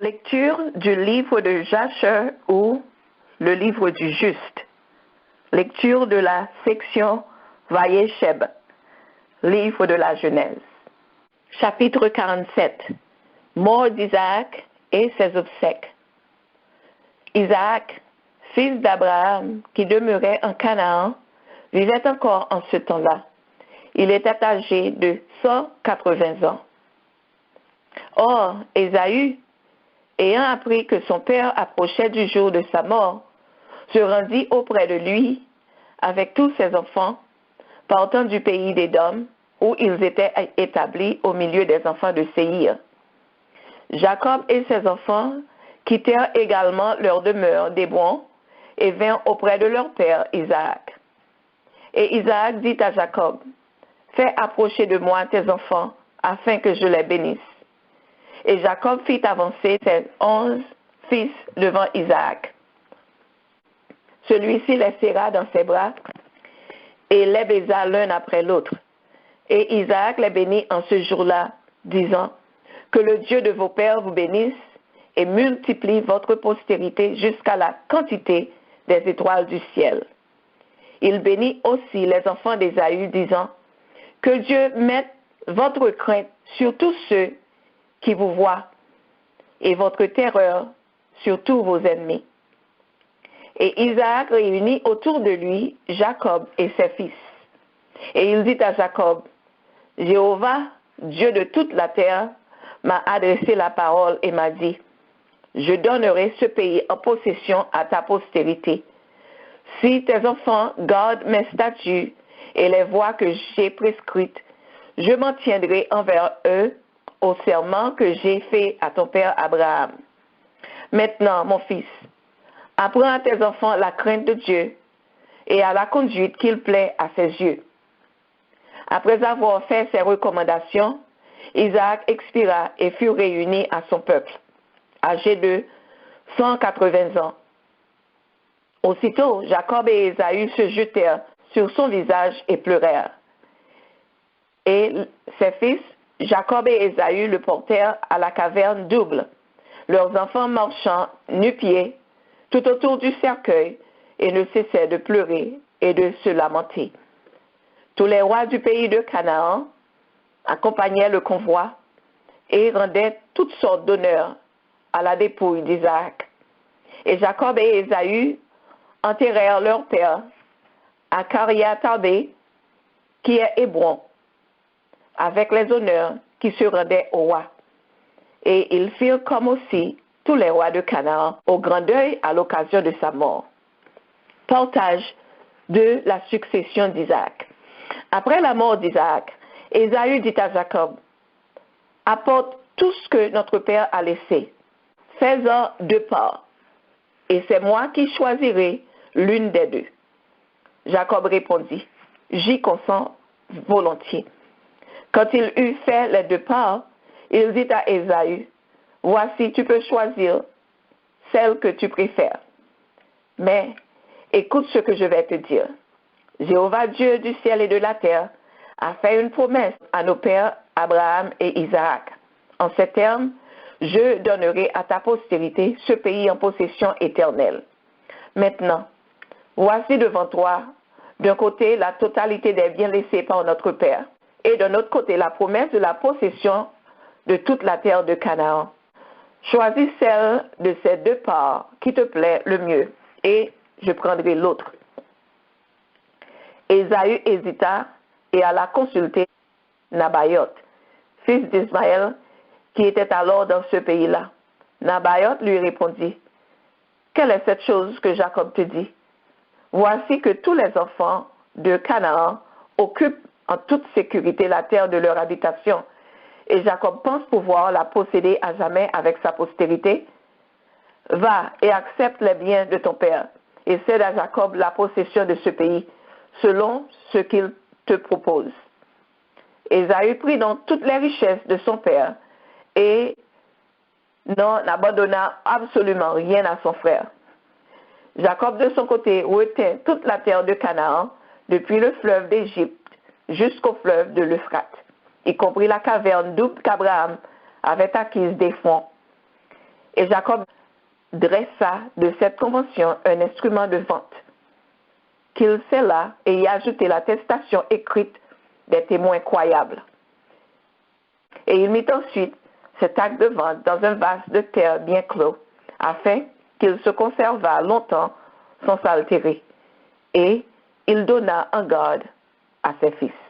Lecture du livre de Jasher ou le livre du juste. Lecture de la section Vayesheb, livre de la Genèse. Chapitre 47. Mort d'Isaac et ses obsèques. Isaac, fils d'Abraham, qui demeurait en Canaan, vivait encore en ce temps-là. Il était âgé de 180 ans. Or, Ésaü, ayant appris que son père approchait du jour de sa mort, se rendit auprès de lui avec tous ses enfants, partant du pays d'Édom, où ils étaient établis au milieu des enfants de Séhir. Jacob et ses enfants quittèrent également leur demeure d'Hébron et vinrent auprès de leur père Isaac. Et Isaac dit à Jacob, « Fais approcher de moi tes enfants, afin que je les bénisse. » Et Jacob fit avancer ses 11 fils devant Isaac. Celui-ci les serra dans ses bras et les baisa l'un après l'autre. Et Isaac les bénit en ce jour-là, disant, « Que le Dieu de vos pères vous bénisse et multiplie votre postérité jusqu'à la quantité des étoiles du ciel. » Il bénit aussi les enfants d'Ésaü, disant, « Que Dieu mette votre crainte sur tous ceux qui vous voient, et votre terreur sur tous vos ennemis. » Et Isaac réunit autour de lui Jacob et ses fils. Et il dit à Jacob, « Jéhovah, Dieu de toute la terre, m'a adressé la parole et m'a dit, « Je donnerai ce pays en possession à ta postérité. Si tes enfants gardent mes statuts et les voies que j'ai prescrites, je m'en tiendrai envers eux au serment que j'ai fait à ton père Abraham. Maintenant, mon fils, apprends à tes enfants la crainte de Dieu et à la conduite qu'il plaît à ses yeux. » Après avoir fait ces recommandations, Isaac expira et fut réuni à son peuple, âgé de 180 ans. Aussitôt, Jacob et Ésaü se jetèrent sur son visage et pleurèrent. Et ses fils, Jacob et Ésaü, le portèrent à la caverne double, leurs enfants marchant nu-pieds tout autour du cercueil et ne cessaient de pleurer et de se lamenter. Tous les rois du pays de Canaan accompagnaient le convoi et rendaient toutes sortes d'honneurs à la dépouille d'Isaac. Et Jacob et Ésaü enterrèrent leur père à Kiriath-Arbé, qui est Hébron, avec les honneurs qui se rendaient au roi. Et ils firent comme aussi tous les rois de Canaan au grand deuil à l'occasion de sa mort. Partage de la succession d'Isaac. Après la mort d'Isaac, Ésaü dit à Jacob, « Apporte tout ce que notre père a laissé, fais-en 2 parts, et c'est moi qui choisirai l'une des 2. » Jacob répondit, « J'y consens volontiers. » Quand il eut fait les 2 parts, il dit à Ésaü, « Voici, tu peux choisir celle que tu préfères. Mais écoute ce que je vais te dire. Jéhovah, Dieu du ciel et de la terre, a fait une promesse à nos pères Abraham et Isaac. En ces termes, je donnerai à ta postérité ce pays en possession éternelle. Maintenant, voici devant toi, d'un côté, la totalité des biens laissés par notre père, et de l'autre côté, la promesse de la possession de toute la terre de Canaan. Choisis celle de ces 2 parts qui te plaît le mieux, et je prendrai l'autre. » Ésaü hésita et alla consulter Nabayoth, fils d'Ismaël, qui était alors dans ce pays-là. Nabayoth lui répondit, « Quelle est cette chose que Jacob te dit? Voici que tous les enfants de Canaan occupent en toute sécurité la terre de leur habitation, et Jacob pense pouvoir la posséder à jamais avec sa postérité. Va et accepte les biens de ton père, et cède à Jacob la possession de ce pays, selon ce qu'il te propose. » Ésaü prit donc toutes les richesses de son père, et n'en abandonna absolument rien à son frère. Jacob, de son côté, retint toute la terre de Canaan, depuis le fleuve d'Égypte jusqu'au fleuve de l'Euphrate, y compris la caverne double qu'Abraham avait acquise des fonds. Et Jacob dressa de cette convention un instrument de vente, qu'il scella et y ajoutait l'attestation écrite des témoins croyables. Et il mit ensuite cet acte de vente dans un vase de terre bien clos, afin qu'il se conservât longtemps sans s'altérer. Et il donna en garde à ses fils.